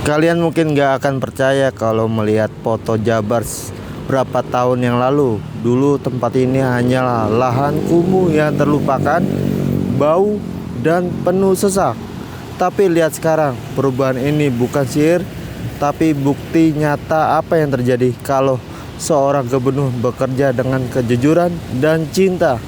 Kalian mungkin gak akan percaya kalau melihat foto Jabar berapa tahun yang lalu. Dulu tempat ini hanyalah lahan kumuh yang terlupakan, bau, dan penuh sesak. Tapi lihat sekarang, perubahan ini bukan sihir, tapi bukti nyata apa yang terjadi kalau seorang gubernur bekerja dengan kejujuran dan cinta.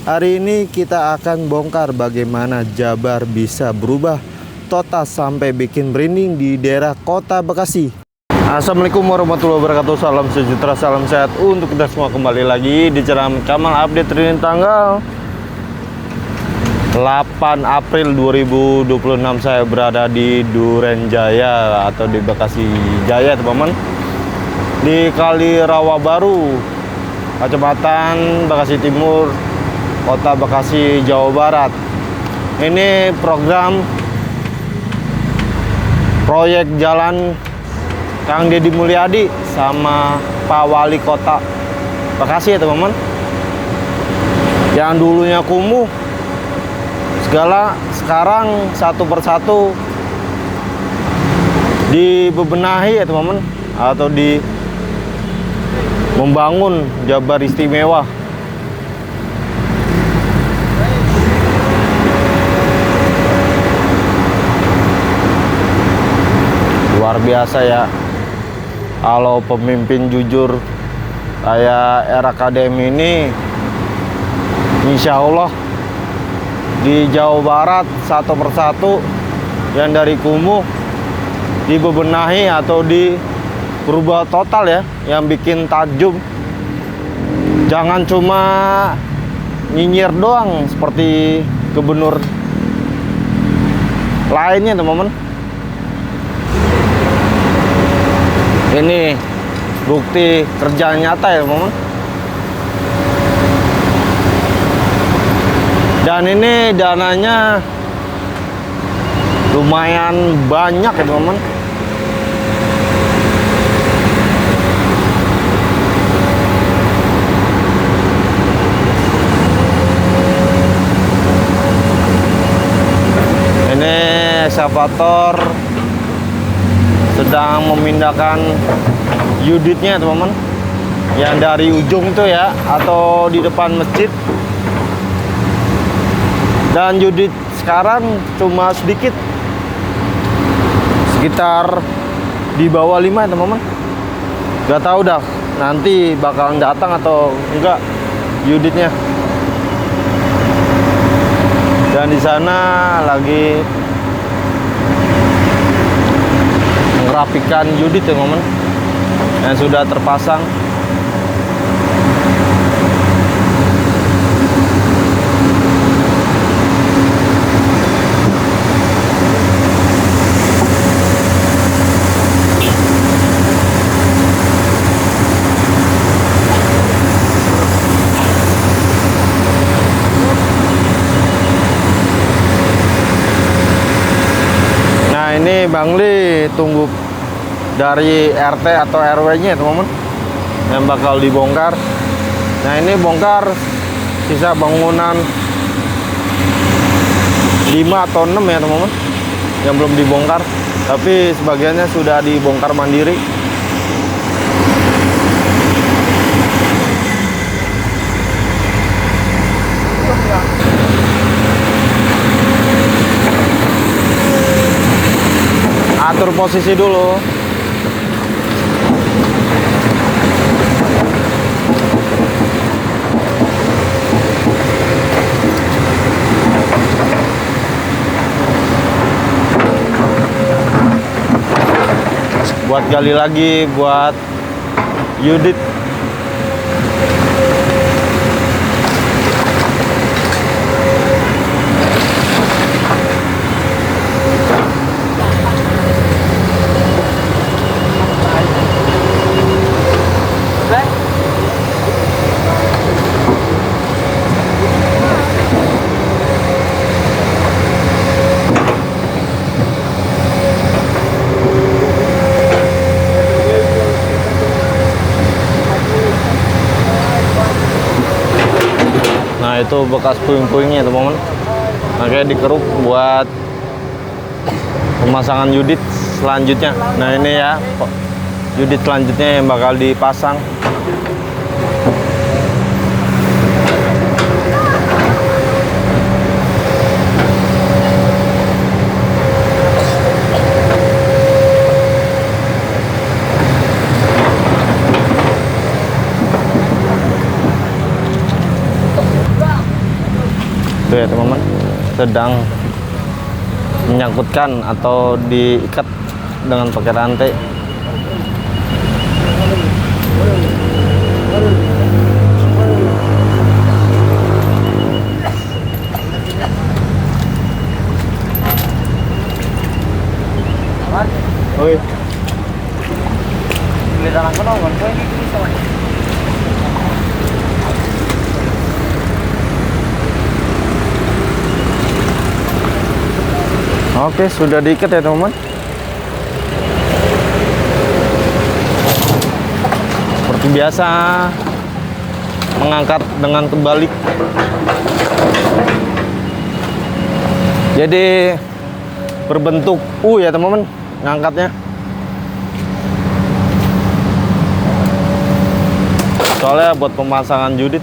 Hari ini kita akan bongkar bagaimana Jabar bisa berubah total sampai bikin merinding di daerah kota Bekasi. Assalamualaikum warahmatullahi wabarakatuh. Salam sejahtera, salam sehat untuk kita semua. Kembali lagi di channel Kamal Update ini tanggal 8 April 2026. Saya berada di Duren Jaya atau di Bekasi Jaya, teman-teman, di Kali Rawa Baru, Kecamatan Bekasi Timur, Kota Bekasi, Jawa Barat. Ini proyek jalan Kang Deddy Mulyadi sama Pak Wali Kota Bekasi ya, teman-teman. Yang dulunya kumuh segala, sekarang satu persatu dibebenahi ya, teman-teman, atau membangun Jabar istimewa. Luar biasa ya, kalau pemimpin jujur kayak era KDM ini, insya Allah di Jawa Barat satu persatu yang dari kumuh dibebenahi atau berubah total ya, yang bikin takjub. Jangan cuma nyinyir doang seperti gubernur lainnya, teman-teman. Ini bukti kerja nyata ya, teman-teman. Dan ini dananya lumayan banyak ya, teman-teman. Ini ekskavator sedang memindahkan unitnya, teman-teman, yang dari ujung itu ya, atau di depan masjid. Dan unit sekarang cuma sedikit, sekitar di bawah 5 ya, teman-teman. Gak tahu dah nanti bakalan datang atau enggak unitnya. Dan di sana lagi merapikan unit ya, teman-teman, yang sudah terpasang. Nah, ini Bang Li tunggu dari RT atau RW-nya, teman-teman, yang bakal dibongkar. Nah, ini bongkar sisa bangunan 5 atau 6 ya, teman-teman, yang belum dibongkar, tapi sebagiannya sudah dibongkar mandiri. Atur posisi dulu. Buat gali lagi buat unit. Nah, itu bekas puing-puingnya, teman-teman. Makanya dikeruk buat pemasangan unit. selanjutnya. Nah ini ya unit selanjutnya yang bakal dipasang. Tuh ya teman-teman, sedang menyangkutkan atau diikat dengan pakai rantai. Oi. Oke, sudah diikat ya teman-teman. Seperti biasa, mengangkat dengan kebalik. Jadi berbentuk U ya teman-teman, ngangkatnya. Soalnya buat pemasangan judit.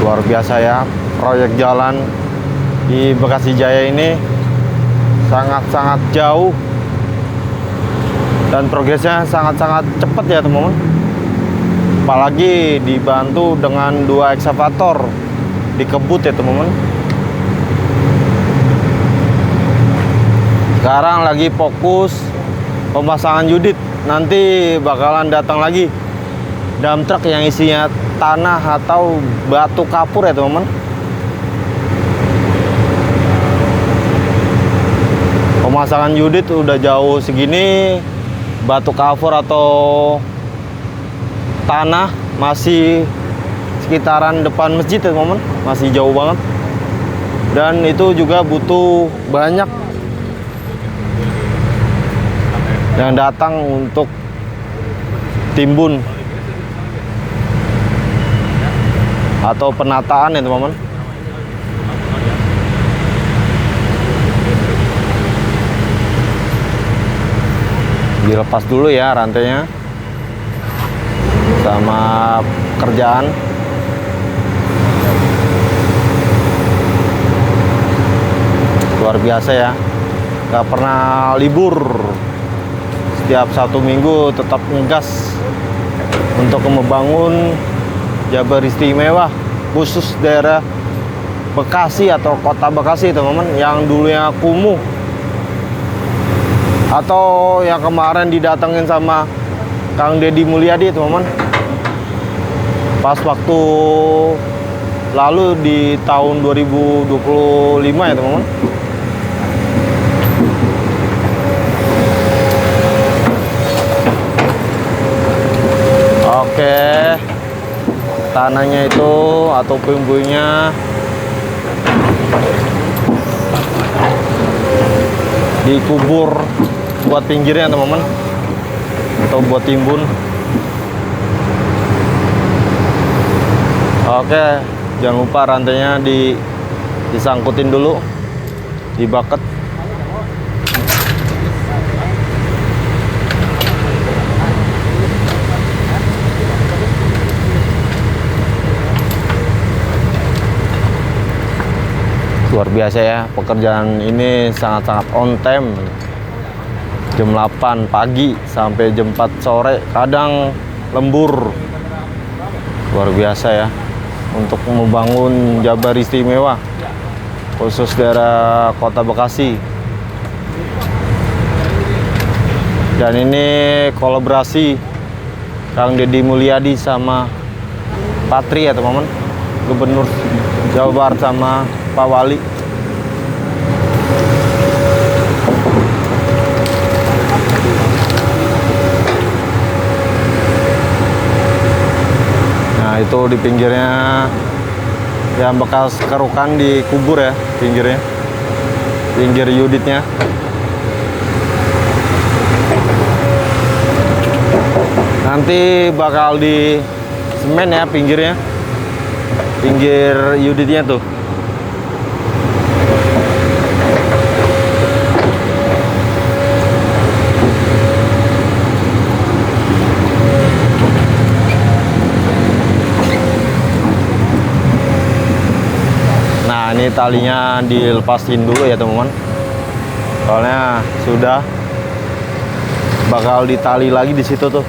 Luar biasa ya, proyek jalan di Bekasi Jaya ini sangat-sangat jauh dan progresnya sangat-sangat cepat ya teman-teman. Apalagi dibantu dengan 2 ekskavator dikebut ya teman-teman. Sekarang lagi fokus pemasangan judit, nanti bakalan datang lagi dump truck yang isinya tanah atau batu kapur ya teman-teman. Pemasangan judit udah jauh segini, batu kapur atau tanah masih sekitaran depan masjid ya teman-teman, masih jauh banget. Dan itu juga butuh banyak yang datang untuk timbun atau penataan ya teman-teman. Dilepas dulu ya rantainya sama kerjaan. Luar biasa ya, gak pernah libur. Setiap 1 minggu tetap ngegas untuk membangun Jabar Istimewa, khusus daerah Bekasi atau kota Bekasi teman-teman, yang dulunya kumuh atau yang kemarin didatengin sama Kang Deddy Mulyadi teman-teman pas waktu lalu di tahun 2025 ya teman-teman. Oke, tanahnya itu atau puing-puingnya dikubur buat pinggirnya teman-teman, atau buat timbun. Oke, jangan lupa rantainya disangkutin dulu di bucket. Luar biasa ya, pekerjaan ini sangat-sangat on time. Jam 8 pagi sampai jam 4 sore, kadang lembur. Luar biasa ya, untuk membangun Jabar Istimewa, khusus daerah kota Bekasi. Dan ini kolaborasi Kang Deddy Mulyadi sama Patri ya teman-teman, Gubernur Jawa Barat sama Pak Wali. Nah itu di pinggirnya yang bekas kerukan dikubur ya, pinggirnya, pinggir unitnya. Nanti bakal di semen ya pinggirnya, pinggir unitnya tuh. Nah ini talinya dilepasin dulu ya teman-teman, soalnya sudah bakal ditali lagi di situ tuh.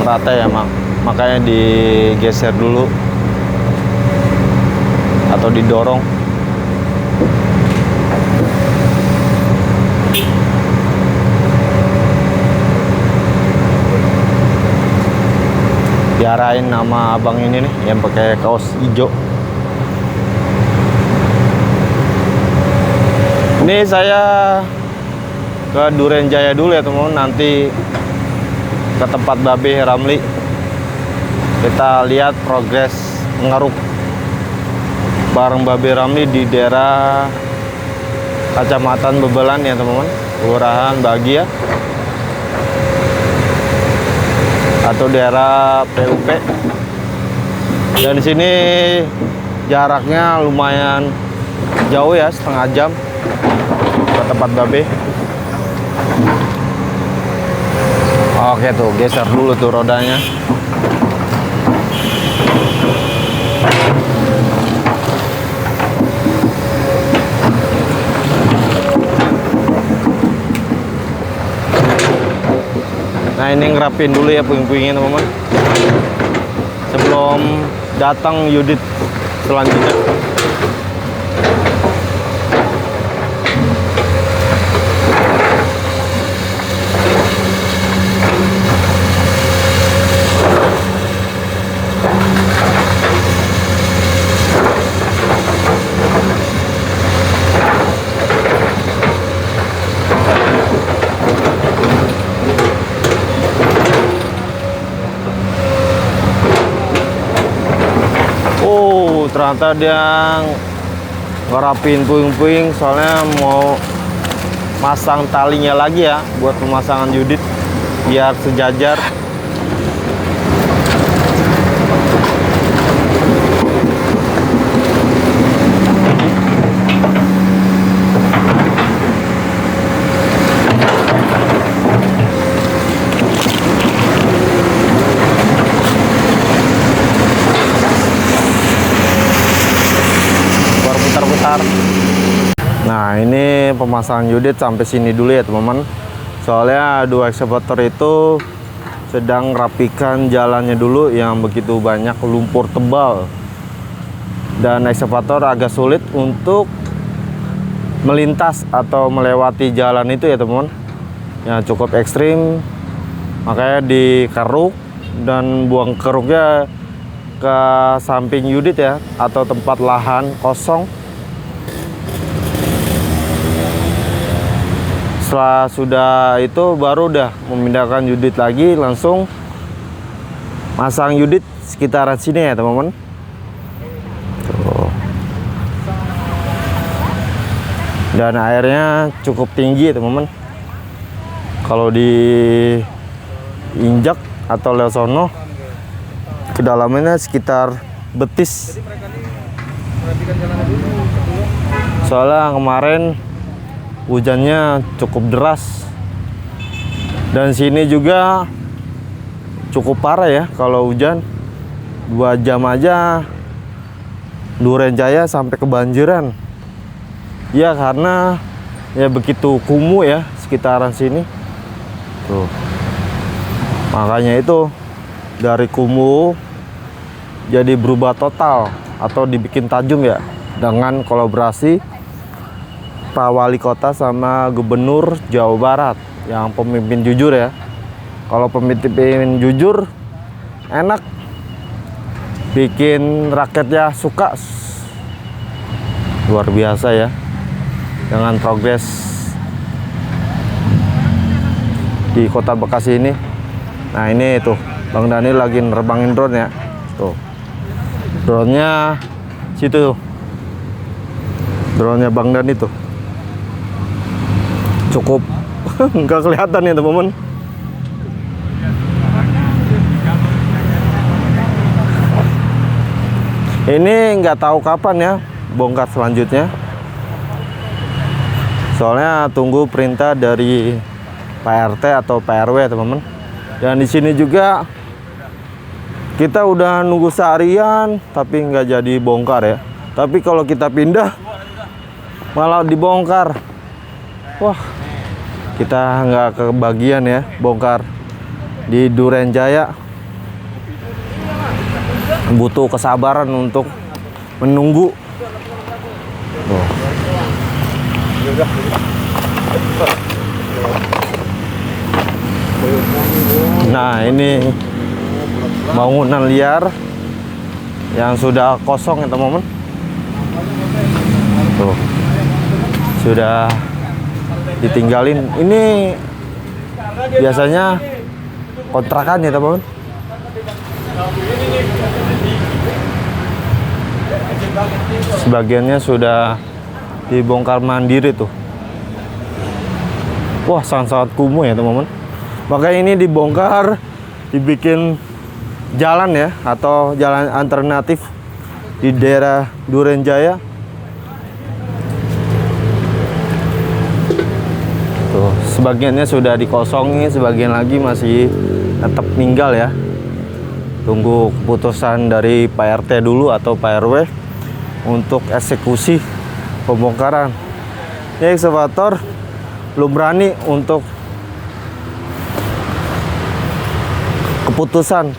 Rata ya makanya digeser dulu atau didorong. Diarahin sama abang ini nih yang pakai kaos hijau. Ini saya ke Duren Jaya dulu ya teman-teman, nanti ke tempat Babe Ramli. Kita lihat progres ngeruk bareng Babe Ramli di daerah Kecamatan Bebelan ya teman-teman, Kelurahan Bahagia atau daerah PUP. Dan di sini jaraknya lumayan jauh ya, setengah jam ke tempat Babe. Oke tuh, geser dulu tuh rodanya. Nah ini ngerapin dulu ya puing-puingnya teman-teman, sebelum datang unit selanjutnya. Ternyata dia ngerapin puing-puing, soalnya mau masang talinya lagi ya buat pemasangan unit biar sejajar. Nah ini pemasangan unit sampai sini dulu ya teman-teman, soalnya dua ekskavator itu sedang rapikan jalannya dulu yang begitu banyak lumpur tebal, dan ekskavator agak sulit untuk melintas atau melewati jalan itu ya teman-teman, yang cukup ekstrim. Makanya dikeruk dan buang keruknya ke samping unit ya, atau tempat lahan kosong. Setelah sudah itu baru udah memindahkan unit lagi, langsung masang unit sekitaran sini ya teman-teman. Dan airnya cukup tinggi ya teman-teman. Kalau diinjak atau lewat sono, kedalamannya sekitar betis. Soalnya kemarin hujannya cukup deras, dan sini juga cukup parah ya kalau hujan. 2 jam aja Duren Jaya sampai kebanjiran ya, karena ya begitu kumuh ya sekitaran sini tuh. Makanya itu dari kumuh jadi berubah total atau dibikin tajam ya, dengan kolaborasi Pak Wali Kota sama Gubernur Jawa Barat yang pemimpin jujur ya. Kalau pemimpin jujur enak, bikin rakyatnya suka. Luar biasa ya dengan progres di Kota Bekasi ini. Nah ini tuh Bang Dani lagi nerbangin drone ya. Tuh drone-nya situ tuh. Drone-nya Bang Dani tuh cukup nggak kelihatan ya teman-teman. Ini nggak tahu kapan ya bongkar selanjutnya. Soalnya tunggu perintah dari Pak RT atau Pak RW teman-teman. Dan di sini juga kita udah nunggu seharian tapi nggak jadi bongkar ya. Tapi kalau kita pindah malah dibongkar. Wah, kita nggak kebagian ya bongkar di Duren Jaya. Butuh kesabaran untuk menunggu. Tuh. Nah ini bangunan liar yang sudah kosong ya teman-teman. Tuh sudah ditinggalin. Ini biasanya kontrakan ya teman-teman. Sebagiannya sudah dibongkar mandiri tuh. Wah sangat-sangat kumuh ya teman-teman. Makanya ini dibongkar, dibikin jalan ya, atau jalan alternatif di daerah Duren Jaya. Tuh, sebagiannya sudah dikosongi, sebagian lagi masih tetap tinggal ya. Tunggu keputusan dari Pak RT dulu atau Pak RW untuk eksekusi pembongkaran. Ini ekskavator belum berani untuk keputusan.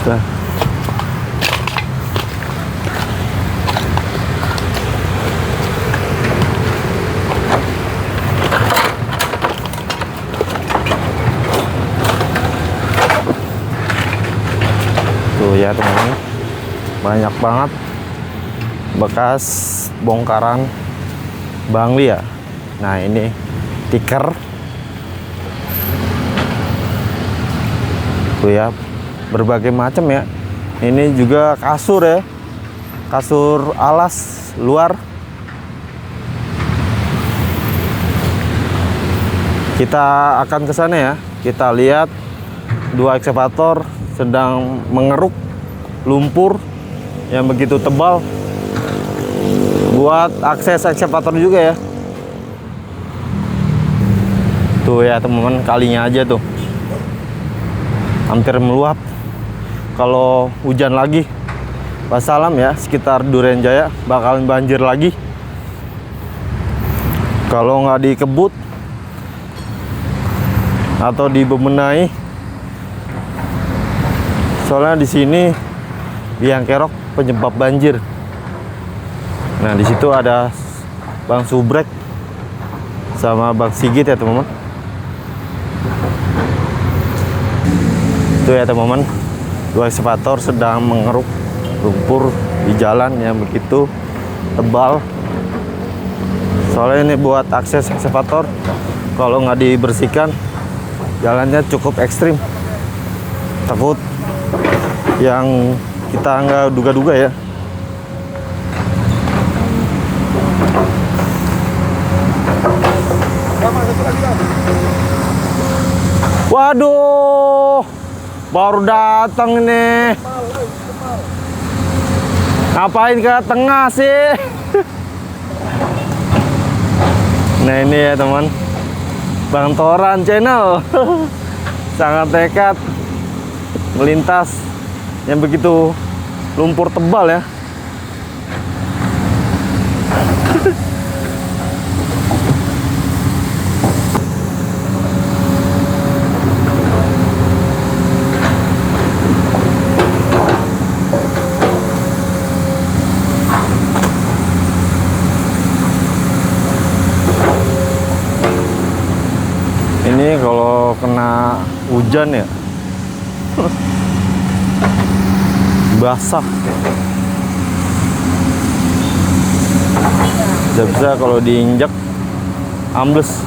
Sudah. Tuh ya teman-teman, banyak banget bekas bongkaran Bangli ya. Nah ini tikar tuh ya, berbagai macam ya. Ini juga kasur ya, kasur alas luar. Kita akan ke sana ya. Kita lihat dua ekskavator sedang mengeruk lumpur yang begitu tebal buat akses ekskavator juga ya. Tuh ya teman-teman, kalinya aja tuh hampir meluap. Kalau hujan lagi wassalam ya, sekitar Duren Jaya bakalan banjir lagi kalau nggak dikebut atau dibebenahi. Soalnya di sini biang kerok penyebab banjir. Nah di situ ada Bang Subrek sama Bang Sigit ya teman-teman. Itu ya teman-teman, dua ekskavator sedang mengeruk lumpur di jalan yang begitu tebal. Soalnya ini buat akses ekskavator, kalau nggak dibersihkan jalannya cukup ekstrim. Takut yang kita nggak duga-duga ya. Waduh, baru datang nih. Ngapain ke tengah sih? Nah ini ya teman, Bang Toran Channel sangat nekat melintas yang begitu lumpur tebal ya. hujan ya. Basah. Bisa-bisa kalau diinjak ambles.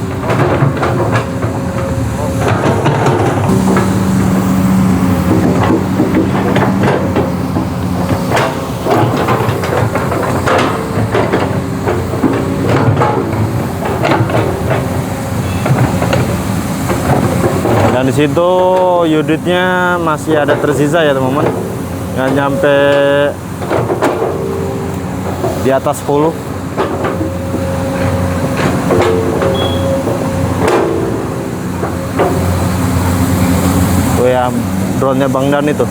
Dan di situ unitnya masih ada tersisa ya teman-teman, nggak nyampe di atas 10. Tuh ya drone-nya Bang Dan itu.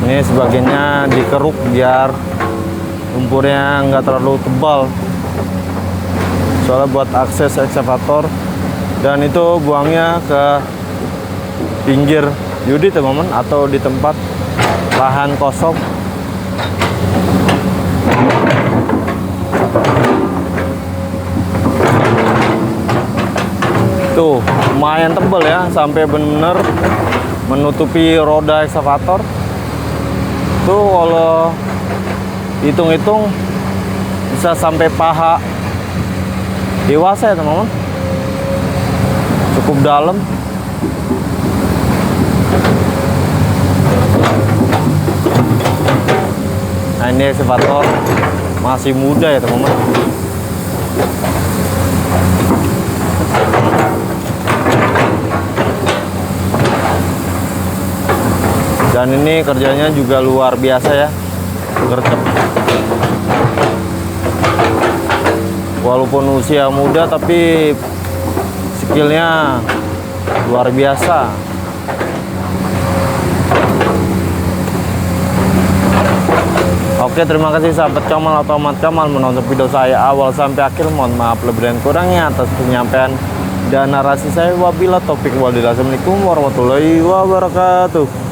Ini sebagiannya dikeruk biar lumpurnya nggak terlalu tebal, soalnya buat akses ekskavator. Dan itu buangnya ke pinggir unit teman-teman, atau di tempat lahan kosong. Tuh lumayan tebal ya, sampai bener menutupi roda ekskavator. Tuh kalau hitung-hitung bisa sampai paha dewasa ya teman-teman, cukup dalam. Nah ini ekskavator masih muda ya teman-teman. Dan ini kerjanya juga luar biasa ya, gercep. Walaupun usia muda tapi skillnya luar biasa. Oke, terima kasih sahabat Kamal atau Ahmad Kamal menonton video saya awal sampai akhir. Mohon maaf lebih dan kurangnya atas penyampaian dan narasi saya. Wabillahi taufik wal hidayah. Assalamualaikum warahmatullahi wabarakatuh.